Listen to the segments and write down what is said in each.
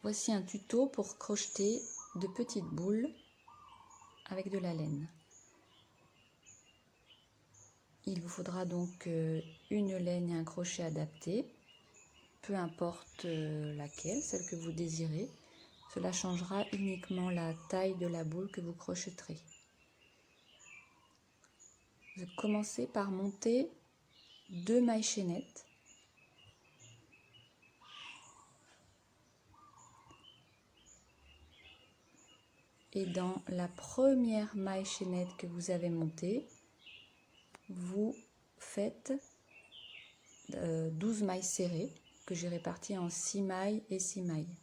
Voici un tuto pour crocheter de petites boules avec de la laine. Il vous faudra donc une laine et un crochet adapté, peu importe laquelle, celle que vous désirez. Cela changera uniquement la taille de la boule que vous crocheterez. Vous commencez par monter 2 mailles chaînettes. Et dans la première maille chaînette que vous avez montée, vous faites 12 mailles serrées que j'ai réparties en 6 mailles et 6 mailles.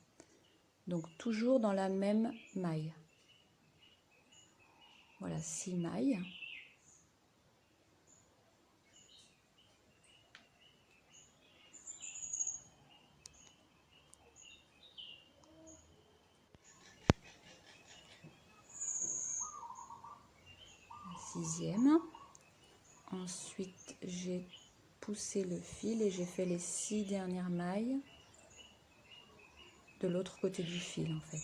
Donc toujours dans la même maille. Voilà, 6 mailles. La 6e. Ensuite, j'ai poussé le fil et j'ai fait les 6 dernières mailles de l'autre côté du fil en fait.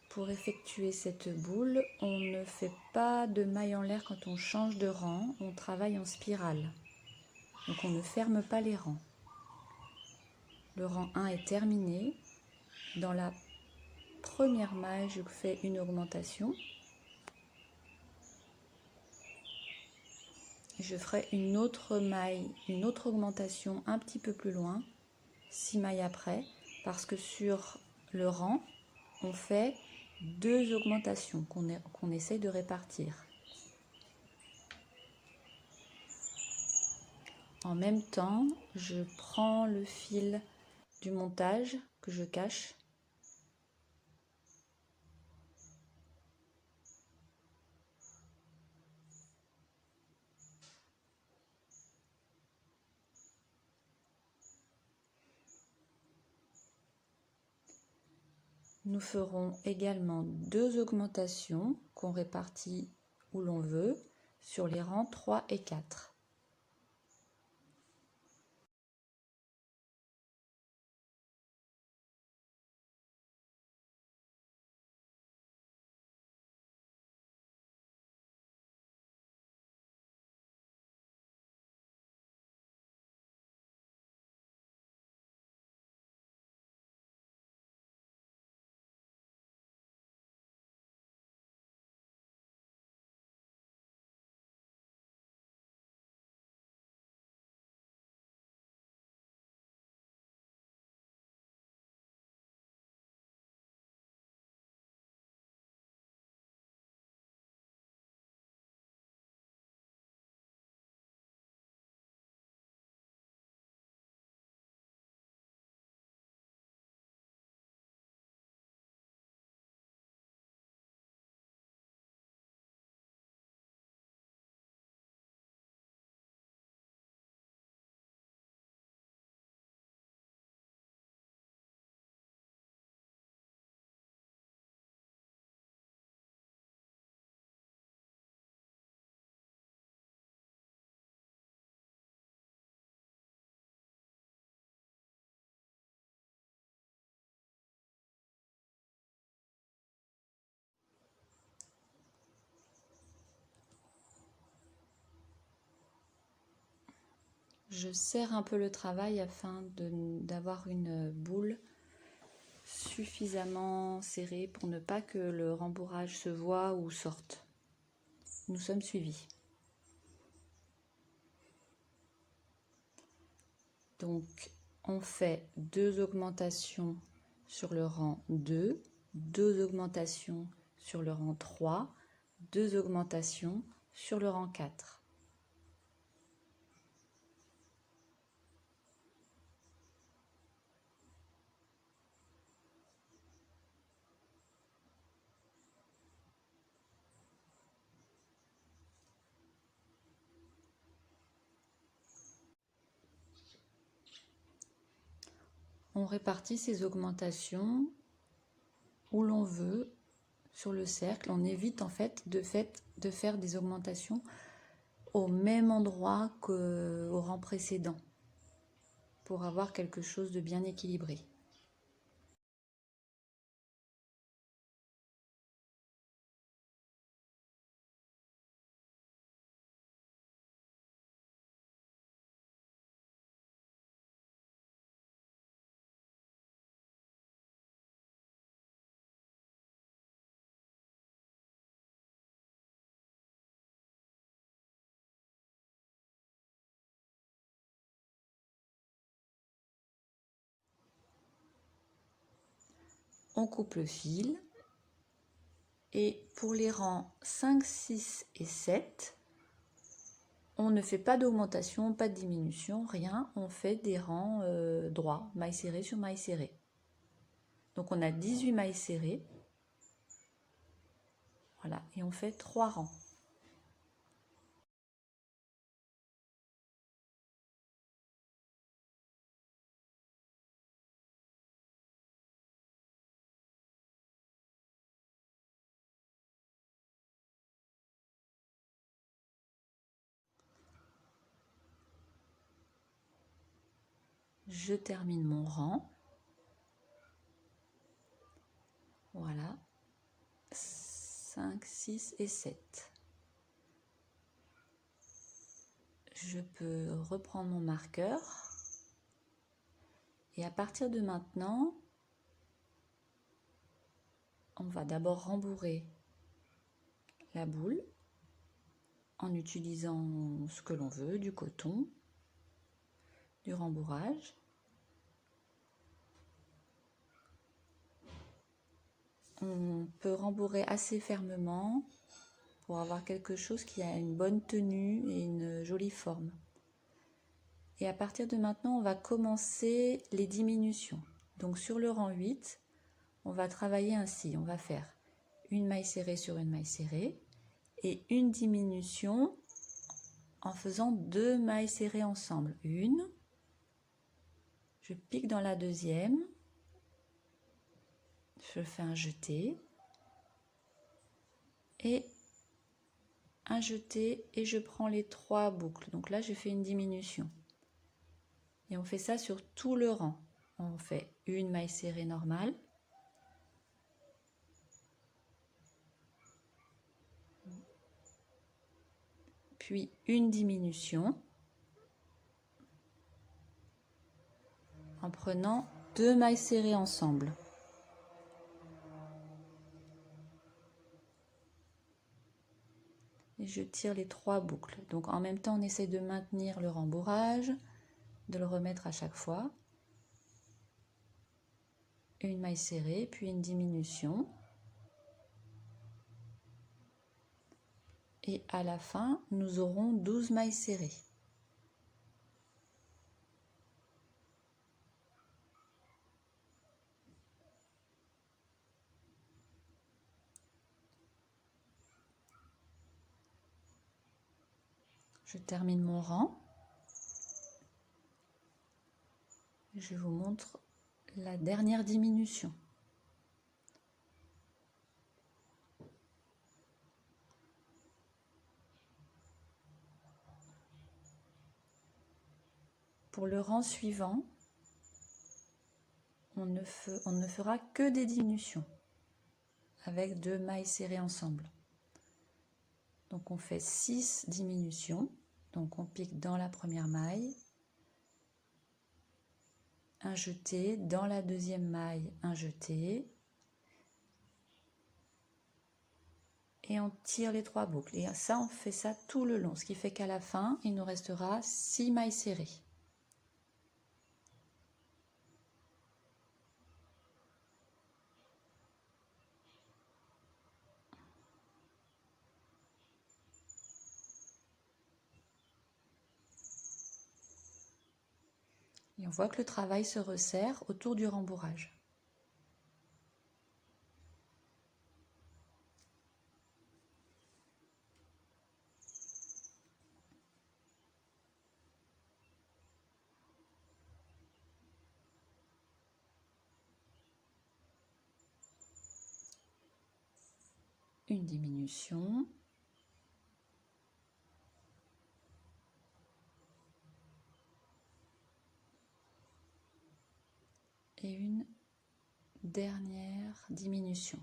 Pour effectuer cette boule, on ne fait pas de maille en l'air quand on change de rang, on travaille en spirale. Donc on ne ferme pas les rangs. Le rang 1 est terminé. Dans la première maille, je fais une augmentation. Je ferai une autre maille, une autre augmentation un petit peu plus loin, 6 mailles après, parce que sur le rang, on fait 2 augmentations qu'on essaie de répartir. En même temps, je prends le fil du montage que je cache. Nous ferons également 2 augmentations qu'on répartit où l'on veut sur les rangs 3 et 4. Je serre un peu le travail afin d'avoir une boule suffisamment serrée pour ne pas que le rembourrage se voie ou sorte. Nous sommes suivis. Donc on fait 2 augmentations sur le rang 2, 2 augmentations sur le rang 3, 2 augmentations sur le rang 4. On répartit ces augmentations où l'on veut sur le cercle. On évite en fait de faire des augmentations au même endroit qu'au rang précédent pour avoir quelque chose de bien équilibré. On coupe le fil et pour les rangs 5, 6 et 7, on ne fait pas d'augmentation, pas de diminution, rien. On fait des rangs droits, mailles serrées sur mailles serrées. Donc on a 18 mailles serrées. Voilà, et on fait 3 rangs. Je termine mon rang. Voilà. 5, 6 et 7. Je peux reprendre mon marqueur. Et à partir de maintenant, on va d'abord rembourrer la boule en utilisant ce que l'on veut, du coton, du rembourrage. On peut rembourrer assez fermement pour avoir quelque chose qui a une bonne tenue et une jolie forme. Et à partir de maintenant, on va commencer les diminutions. Donc sur le rang 8, on va travailler ainsi. On va faire une maille serrée sur une maille serrée et une diminution en faisant 2 mailles serrées ensemble. Une, je pique dans la deuxième, je fais un jeté et un jeté et je prends les 3 boucles. Donc là, j'ai fait une diminution. Et on fait ça sur tout le rang. On fait une maille serrée normale, puis une diminution en prenant 2 mailles serrées ensemble. Et je tire les 3 boucles. Donc en même temps, on essaie de maintenir le rembourrage, de le remettre à chaque fois. Une maille serrée, puis une diminution. Et à la fin, nous aurons 12 mailles serrées. Je termine mon rang. Je vous montre la dernière diminution. Pour le rang suivant, on ne fera que des diminutions avec 2 mailles serrées ensemble. Donc on fait 6 diminutions. Donc on pique dans la première maille, un jeté, dans la deuxième maille, un jeté, et on tire les 3 boucles. Et ça, on fait ça tout le long, ce qui fait qu'à la fin, il nous restera 6 mailles serrées. Et on voit que le travail se resserre autour du rembourrage. Une diminution. et une dernière diminution.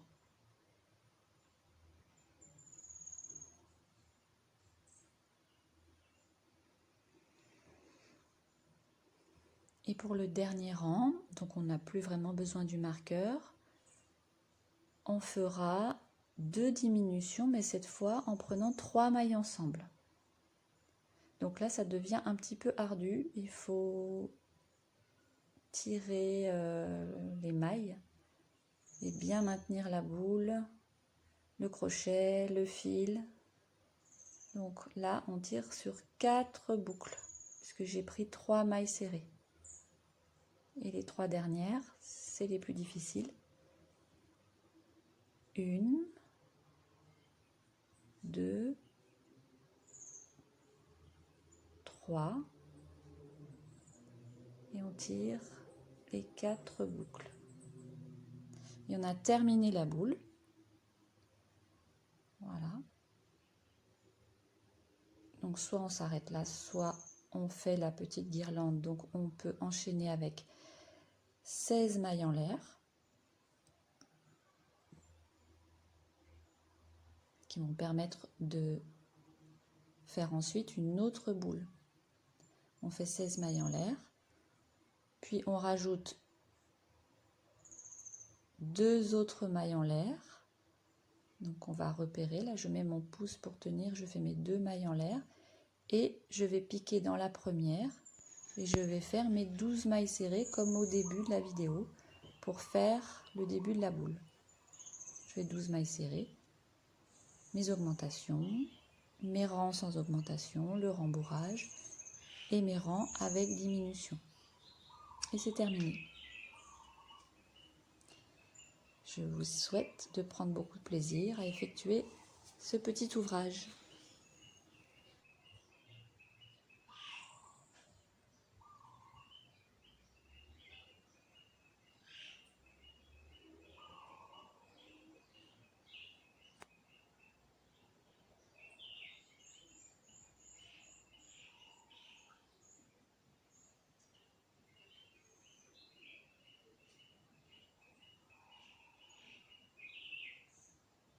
Et pour le dernier rang, donc on n'a plus vraiment besoin du marqueur, on fera 2 diminutions, mais cette fois en prenant 3 mailles ensemble. Donc là, ça devient un petit peu ardu, il faut tirer les mailles et bien maintenir la boule, le crochet, le fil. Donc là, on tire sur 4 boucles, puisque j'ai pris 3 mailles serrées. Et les 3 dernières, c'est les plus difficiles. 1, 2, 3. Et on tire les 4 boucles. Et on a terminé la boule. Voilà. Donc soit on s'arrête là, soit on fait la petite guirlande. Donc on peut enchaîner avec 16 mailles en l'air qui vont permettre de faire ensuite une autre boule. On fait 16 mailles en l'air, puis on rajoute 2 autres mailles en l'air. Donc on va repérer, là je mets mon pouce pour tenir, je fais mes 2 mailles en l'air et je vais piquer dans la première et je vais faire mes 12 mailles serrées comme au début de la vidéo pour faire le début de la boule. Je fais 12 mailles serrées, mes augmentations, mes rangs sans augmentation, le rembourrage et mes rangs avec diminution. Et c'est terminé. Je vous souhaite de prendre beaucoup de plaisir à effectuer ce petit ouvrage.